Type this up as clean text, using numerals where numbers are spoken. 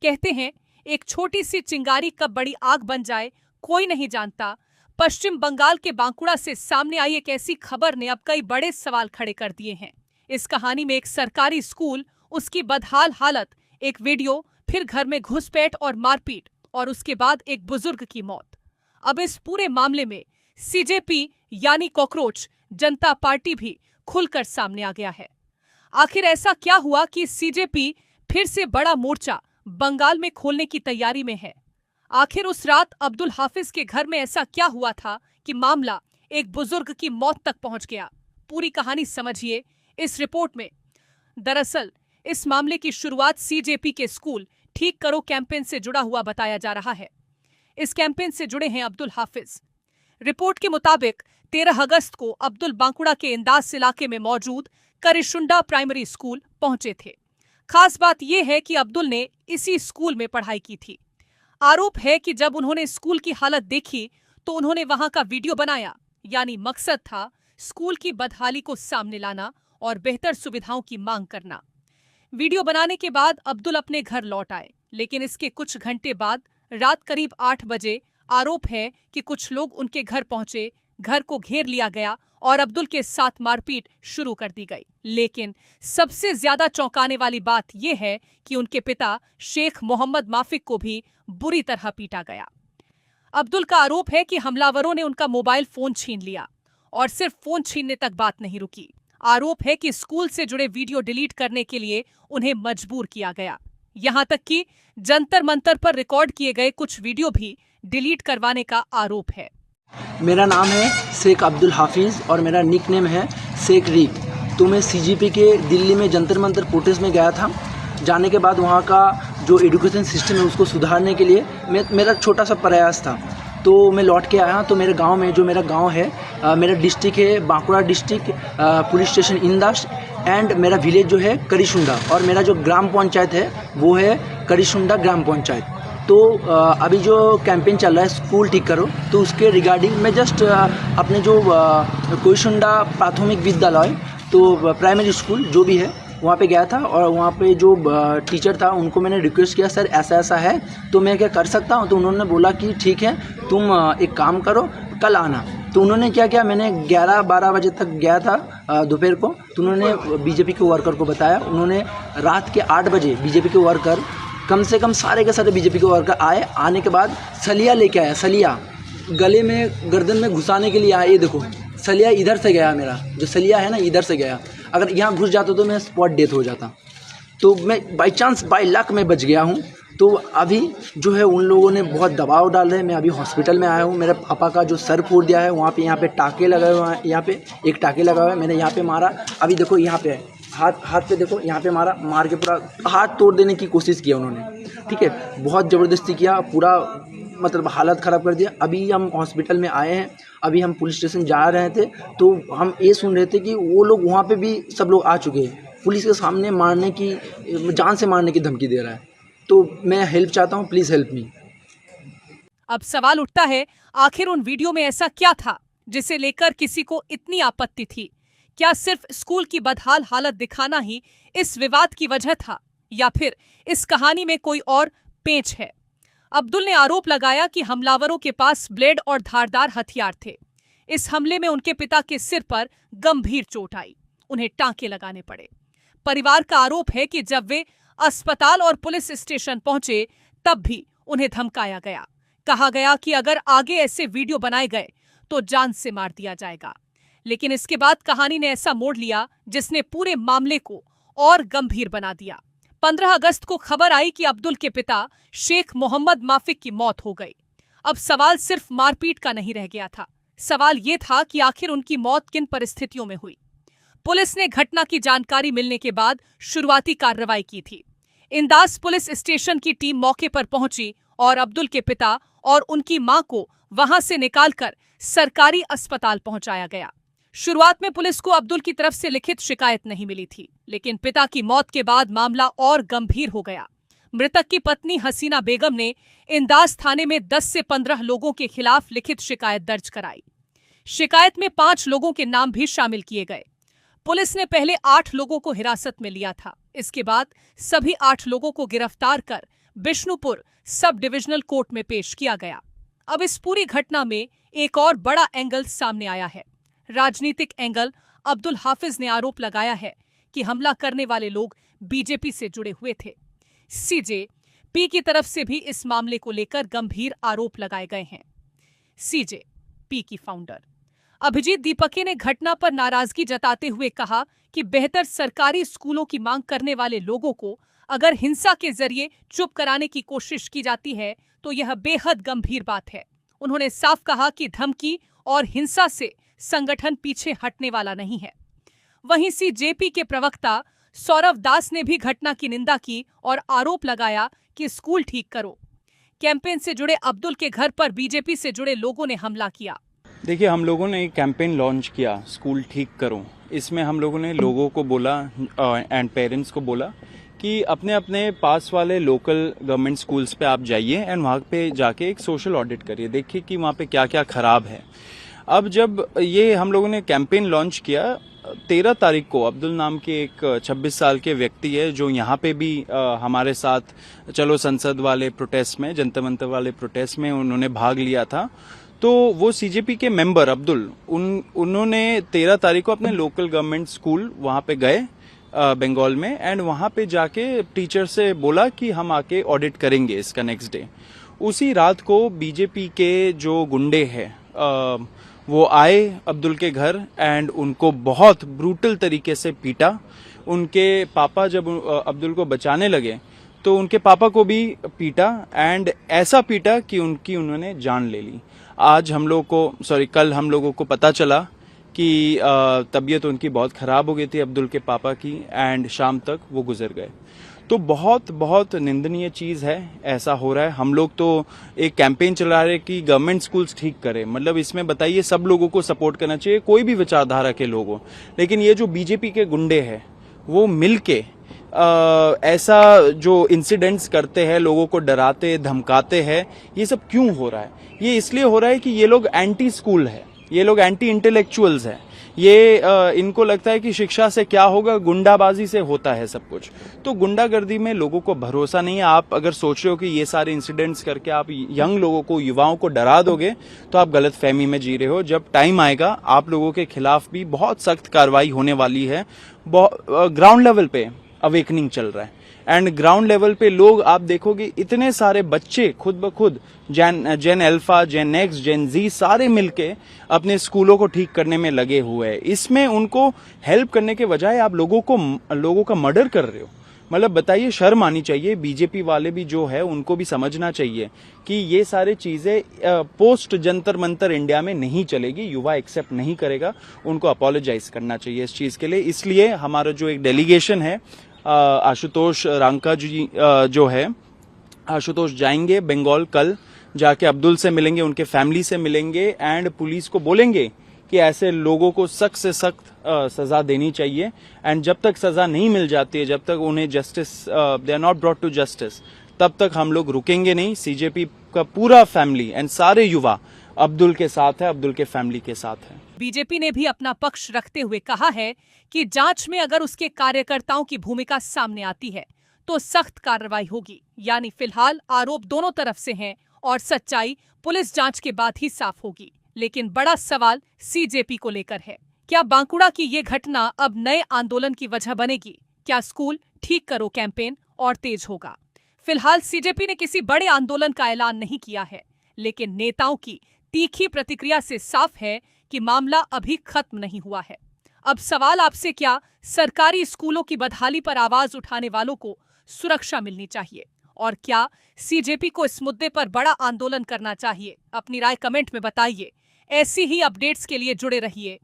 कहते हैं, एक छोटी सी चिंगारी कब बड़ी आग बन जाए कोई नहीं जानता। पश्चिम बंगाल के बांकुड़ा से सामने आई एक ऐसी खबर ने अब कई बड़े सवाल खड़े कर दिए हैं। इस कहानी में एक सरकारी स्कूल, उसकी बदहाल हालत, एक वीडियो, फिर घर में घुसपैठ और मारपीट और उसके बाद एक बुजुर्ग की मौत। अब इस पूरे मामले में सीजेपी यानी कॉकरोच जनता पार्टी भी खुलकर सामने आ गया है। आखिर ऐसा क्या हुआ कि सीजेपी फिर से बड़ा मोर्चा बंगाल में खोलने की तैयारी में है? आखिर उस रात अब्दुल हाफिज के घर में ऐसा क्या हुआ था कि मामला एक बुजुर्ग की मौत तक पहुंच गया? पूरी कहानी समझिए इस रिपोर्ट में। दरअसल इस मामले की शुरुआत सीजेपी के स्कूल ठीक करो कैंपेन से जुड़ा हुआ बताया जा रहा है। इस कैंपेन से जुड़े हैं अब्दुल हाफिज। रिपोर्ट के मुताबिक 13 अगस्त को अब्दुल बांकुड़ा के इंदास इलाके में मौजूद करिशुंडा प्राइमरी स्कूल पहुंचे थे। खास बात यह है कि अब्दुल ने इसी स्कूल में पढ़ाई की थी। आरोप है कि जब उन्होंने स्कूल की हालत देखी तो उन्होंने वहां का वीडियो बनाया, यानी मकसद था स्कूल की बदहाली को सामने लाना और बेहतर सुविधाओं की मांग करना। वीडियो बनाने के बाद अब्दुल अपने घर लौट आए, लेकिन इसके कुछ घंटे बाद रात करीब 8 बजे आरोप है कि कुछ लोग उनके घर पहुंचे, घर को घेर लिया गया और अब्दुल के साथ मारपीट शुरू कर दी गई। लेकिन सबसे ज्यादा चौंकाने वाली बात यह है कि उनके पिता शेख मोहम्मद माफिक को भी बुरी तरह पीटा गया। अब्दुल का आरोप है कि हमलावरों ने उनका मोबाइल फोन छीन लिया और सिर्फ फोन छीनने तक बात नहीं रुकी। आरोप है कि स्कूल से जुड़े वीडियो डिलीट करने के लिए उन्हें मजबूर किया गया। यहां तक कि जंतर मंतर पर रिकॉर्ड किए गए कुछ वीडियो भी डिलीट करवाने का आरोप है। मेरा नाम है शेख अब्दुल हाफिज़ और मेरा निक नेम है शेख रीक। तो मैं सीजीपी के दिल्ली में जंतर मंतर प्रोटेस्ट में गया था। जाने के बाद वहाँ का जो एजुकेशन सिस्टम है उसको सुधारने के लिए मेरा छोटा सा प्रयास था। तो मैं लौट के आया तो मेरे गांव में, जो मेरा गांव है, मेरा डिस्ट्रिक्ट है Bankura district, police station Indas and मेरा विलेज जो है करिशुंडा, और मेरा जो ग्राम पंचायत है वो है करिशुंडा ग्राम पंचायत। तो अभी जो कैंपेन चल रहा है स्कूल ठीक करो, तो उसके रिगार्डिंग मैं जस्ट अपने जो करिशुंडा प्राथमिक विद्यालय, तो प्राइमरी स्कूल जो भी है वहाँ पे गया था और वहाँ पे जो टीचर था उनको मैंने रिक्वेस्ट किया, सर ऐसा ऐसा है तो मैं क्या कर सकता हूँ? तो उन्होंने बोला कि ठीक है, तुम एक काम करो, कल आना। तो उन्होंने क्या किया, मैंने 11-12 बजे तक गया था दोपहर को। तो उन्होंने बीजेपी के वर्कर को बताया, उन्होंने रात के 8 बजे बीजेपी के वर्कर, कम से कम सारे के सारे बीजेपी के वर्कर आए। आने के बाद सलिया लेके आया, सलिया गले में गर्दन में घुसाने के लिए आया। ये देखो सलिया इधर से गया, मेरा जो सलिया है ना इधर से गया। अगर यहाँ घुस जाता तो मैं स्पॉट डेथ हो जाता। तो मैं बाई चांस बाई लक में बच गया हूँ। तो अभी जो है उन लोगों ने बहुत दबाव डाल रहे हैं। मैं अभी हॉस्पिटल में आया हूँ। मेरे पापा का जो सर फोड़ दिया है वहाँ पे, यहाँ पे टाँके लगाए हुए हैं, यहाँ पे एक टाँके लगा हुआ है, मैंने यहाँ पे मारा। अभी देखो यहाँ पे हाथ पे देखो, यहाँ पे मारा, मार के पूरा हाथ तोड़ देने की कोशिश किया उन्होंने। ठीक है, बहुत ज़बरदस्ती किया, पूरा मतलब हालत ख़राब कर दिया। अभी हम हॉस्पिटल में आए हैं, अभी हम पुलिस स्टेशन जा रहे थे तो हम ये सुन रहे थे कि वो लोग वहाँ पे भी सब लोग आ चुके हैं, पुलिस के सामने मारने की, जान से मारने की धमकी दे रहा है। तो मैं हेल्प चाहता हूँ, प्लीज़ हेल्प मी। अब सवाल उठता है, आखिर उन वीडियो में ऐसा क्या था जिसे लेकर किसी को इतनी आपत्ति थी? क्या सिर्फ स्कूल की बदहाल हालत दिखाना ही इस विवाद की वजह था, या फिर इस कहानी में कोई और पेंच है? अब्दुल ने आरोप लगाया कि हमलावरों के पास ब्लेड और धारदार हथियार थे। इस हमले में उनके पिता के सिर पर गंभीर चोट आई, उन्हें टांके लगाने पड़े। परिवार का आरोप है कि जब वे अस्पताल और पुलिस स्टेशन पहुंचे तब भी उन्हें धमकाया गया। कहा गया कि अगर आगे ऐसे वीडियो बनाए गए तो जान से मार दिया जाएगा। लेकिन इसके बाद कहानी ने ऐसा मोड़ लिया जिसने पूरे मामले को और गंभीर बना दिया। 15 अगस्त को खबर आई कि अब्दुल के पिता शेख मोहम्मद माफिक की मौत हो गई। अब सवाल सिर्फ मारपीट का नहीं रह गया था, सवाल यह था कि आखिर उनकी मौत किन परिस्थितियों में हुई। पुलिस ने घटना की जानकारी मिलने के बाद शुरुआती कार्रवाई की थी। इंदास पुलिस स्टेशन की टीम मौके पर पहुंची और अब्दुल के पिता और उनकी मां को वहां से निकालकर सरकारी अस्पताल पहुंचाया गया। शुरुआत में पुलिस को अब्दुल की तरफ से लिखित शिकायत नहीं मिली थी, लेकिन पिता की मौत के बाद मामला और गंभीर हो गया। मृतक की पत्नी हसीना बेगम ने इंदास थाने में 10 से 15 लोगों के खिलाफ लिखित शिकायत दर्ज कराई। शिकायत में 5 लोगों के नाम भी शामिल किए गए। पुलिस ने पहले 8 लोगों को हिरासत में लिया था। इसके बाद सभी 8 लोगों को गिरफ्तार कर बिष्णुपुर सब डिविजनल कोर्ट में पेश किया गया। अब इस पूरी घटना में एक और बड़ा एंगल सामने आया है, राजनीतिक एंगल। अब्दुल हाफिज ने आरोप लगाया है कि हमला करने वाले लोग बीजेपी से जुड़े हुए थे। सीजेपी की तरफ से भी इस मामले को लेकर गंभीर आरोप लगाए गए हैं। सीजेपी की फाउंडर अभिजीत दीपके ने घटना पर नाराजगी जताते हुए कहा कि बेहतर सरकारी स्कूलों की मांग करने वाले लोगों को अगर हिंसा के जरिए चुप कराने की कोशिश की जाती है तो यह बेहद गंभीर बात है। उन्होंने साफ कहा कि धमकी और हिंसा से संगठन पीछे हटने वाला नहीं है। वहीं सीजेपी के प्रवक्ता सौरव दास ने भी घटना की निंदा की और आरोप लगाया कि स्कूल ठीक करो कैंपेन से जुड़े अब्दुल के घर पर बीजेपी से जुड़े लोगों ने हमला किया। देखिए, हम लोगों ने एक कैंपेन लॉन्च किया, स्कूल ठीक करो। इसमें हम लोगों ने लोगों को बोला एंड पेरेंट्स को बोला कि अपने अपने पास वाले लोकल गवर्नमेंट स्कूल्स पे आप जाइए एंड वहाँ पे जाके एक सोशल ऑडिट करिए, देखिए कि वहाँ पे क्या क्या खराब है। अब जब ये हम लोगों ने कैंपेन लॉन्च किया 13 तारीख को, अब्दुल नाम के एक 26 साल के व्यक्ति है जो यहाँ पे भी हमारे साथ चलो संसद वाले प्रोटेस्ट में, जंतर मंतर वाले प्रोटेस्ट में उन्होंने भाग लिया था। तो वो सीजेपी के मेंबर अब्दुल उन्होंने 13 तारीख को अपने लोकल गवर्नमेंट स्कूल वहाँ पे गए बंगाल में एंड वहाँ पे जाके टीचर से बोला कि हम आके ऑडिट करेंगे इसका नेक्स्ट डे। उसी रात को बीजेपी के जो गुंडे हैं वो आए अब्दुल के घर एंड उनको बहुत ब्रूटल तरीके से पीटा। उनके पापा जब अब्दुल को बचाने लगे तो उनके पापा को भी पीटा एंड ऐसा पीटा कि उन्होंने जान ले ली। कल हम लोगों को पता चला कि तबीयत उनकी बहुत खराब हो गई थी अब्दुल के पापा की एंड शाम तक वो गुजर गए। तो बहुत बहुत निंदनीय चीज है, ऐसा हो रहा है। हम लोग तो एक कैंपेन चला रहे कि गवर्नमेंट स्कूल्स ठीक करें, मतलब इसमें बताइए सब लोगों को सपोर्ट करना चाहिए, कोई भी विचारधारा के लोग हो। लेकिन ये जो बीजेपी के गुंडे हैं वो मिलके ऐसा जो इंसिडेंट्स करते हैं, लोगों को डराते धमकाते हैं, ये सब क्यों हो रहा है? ये इसलिए हो रहा है कि ये लोग एंटी स्कूल है, ये लोग एंटी इंटेलेक्चुअल्स हैं। ये इनको लगता है कि शिक्षा से क्या होगा, गुंडाबाजी से होता है सब कुछ। तो गुंडागर्दी में लोगों को भरोसा नहीं है। आप अगर सोच रहे हो कि ये सारे इंसिडेंट्स करके आप यंग लोगों को, युवाओं को डरा दोगे तो आप गलत फहमी में जी रहे हो। जब टाइम आएगा आप लोगों के खिलाफ भी बहुत सख्त कार्रवाई होने वाली है। ग्राउंड लेवल पे अवेकनिंग चल रहा है एंड ग्राउंड लेवल पे लोग आप देखोगे इतने सारे बच्चे खुद ब खुद जेन अल्फा, जेन एक्स, जेन जी सारे मिलके अपने स्कूलों को ठीक करने में लगे हुए हैं। इसमें उनको हेल्प करने के बजाय आप लोगों का मर्डर कर रहे हो। मतलब बताइए, शर्म आनी चाहिए। बीजेपी वाले भी जो है उनको भी समझना चाहिए कि ये सारी चीजें पोस्ट जंतर मंतर इंडिया में नहीं चलेगी, युवा एक्सेप्ट नहीं करेगा। उनको अपोलोजाइज करना चाहिए इस चीज के लिए। इसलिए हमारा जो एक डेलीगेशन है, आशुतोष रांका जी जो है, आशुतोष जाएंगे बंगाल, कल जाके अब्दुल से मिलेंगे, उनके फैमिली से मिलेंगे एंड पुलिस को बोलेंगे कि ऐसे लोगों को सख्त से सख्त सजा देनी चाहिए। एंड जब तक सजा नहीं मिल जाती है, जब तक उन्हें justice they are not brought to justice, तब तक हम लोग रुकेंगे नहीं। सीजेपी का पूरा फैमिली एंड सारे युवा अब्दुल के साथ है, अब्दुल के फैमिली के साथ है। बीजेपी ने भी अपना पक्ष रखते हुए कहा है कि जांच में अगर उसके कार्यकर्ताओं की भूमिका सामने आती है तो सख्त कार्रवाई होगी। यानी फिलहाल आरोप दोनों तरफ से हैं और सच्चाई पुलिस जांच के बाद ही साफ होगी। लेकिन बड़ा सवाल सीजेपी को लेकर है, क्या बांकुड़ा की ये घटना अब नए आंदोलन की वजह बनेगी? क्या स्कूल ठीक करो कैंपेन और तेज होगा? फिलहाल सीजेपी ने किसी बड़े आंदोलन का ऐलान नहीं किया है, लेकिन नेताओं की तीखी प्रतिक्रिया से साफ है कि मामला अभी खत्म नहीं हुआ है। अब सवाल आपसे, क्या सरकारी स्कूलों की बदहाली पर आवाज उठाने वालों को सुरक्षा मिलनी चाहिए और क्या सीजेपी को इस मुद्दे पर बड़ा आंदोलन करना चाहिए? अपनी राय कमेंट में बताइए। ऐसी ही अपडेट्स के लिए जुड़े रहिए